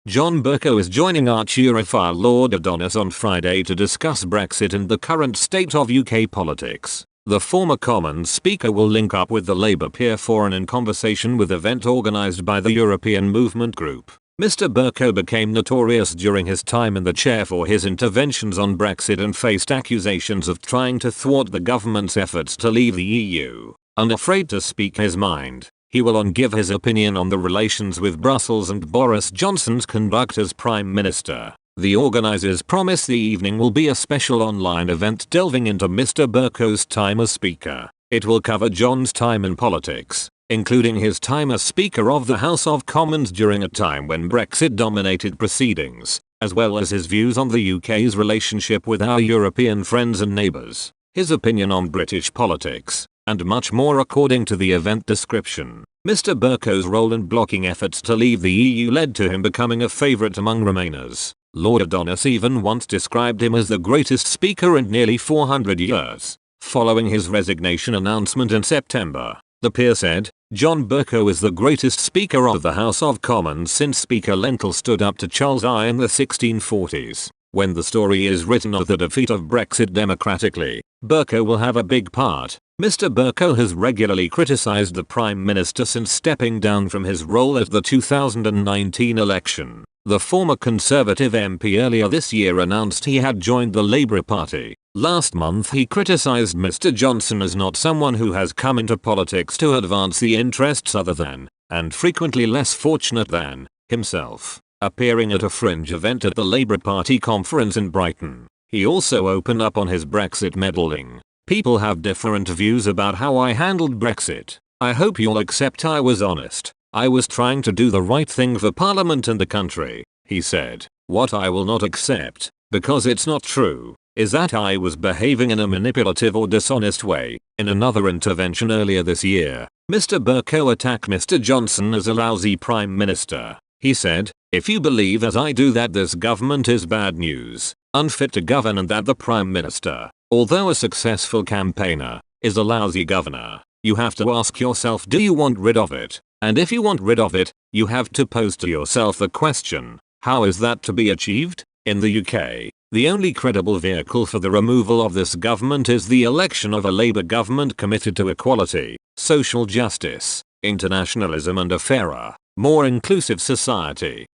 John Bercow is joining Archerophile Lord Adonis on Friday to discuss Brexit and the current state of UK politics. The former Commons Speaker will link up with the Labour peer for an in-conversation with event organised by the European Movement Group. Mr. Bercow became notorious during his time in the chair for his interventions on Brexit and faced accusations of trying to thwart the government's efforts to leave the EU. Unafraid to speak his mind, he will give his opinion on the relations with Brussels and Boris Johnson's conduct as Prime Minister. The organisers promise the evening will be a special online event delving into Mr. Bercow's time as Speaker. It will cover John's time in politics, including his time as Speaker of the House of Commons during a time when Brexit dominated proceedings, as well as his views on the UK's relationship with our European friends and neighbours, his opinion on British politics, and much more according to the event description. Mr. Bercow's role in blocking efforts to leave the EU led to him becoming a favourite among Remainers. Lord Adonis even once described him as the greatest speaker in nearly 400 years. Following his resignation announcement in September, the peer said, "John Bercow is the greatest Speaker of the House of Commons since Speaker Lentil stood up to Charles I in the 1640s. When the story is written of the defeat of Brexit democratically, Bercow will have a big part." Mr. Bercow has regularly criticised the Prime Minister since stepping down from his role at the 2019 election. The former Conservative MP earlier this year announced he had joined the Labour Party. Last month he criticised Mr. Johnson as not someone who has come into politics to advance the interests other than, and frequently less fortunate than, himself. Appearing at a fringe event at the Labour Party conference in Brighton, he also opened up on his Brexit meddling. "People have different views about how I handled Brexit. I hope you'll accept I was honest. I was trying to do the right thing for Parliament and the country," he said. "What I will not accept, because it's not true, is that I was behaving in a manipulative or dishonest way." In another intervention earlier this year, Mr. Bercow attacked Mr. Johnson as a lousy Prime Minister. He said, "If you believe as I do that this government is bad news, unfit to govern, and that the Prime Minister, although a successful campaigner, is a lousy governor, you have to ask yourself, do you want rid of it? And if you want rid of it, you have to pose to yourself the question, how is that to be achieved? In the UK, the only credible vehicle for the removal of this government is the election of a Labour government committed to equality, social justice, internationalism and a fairer, more inclusive society."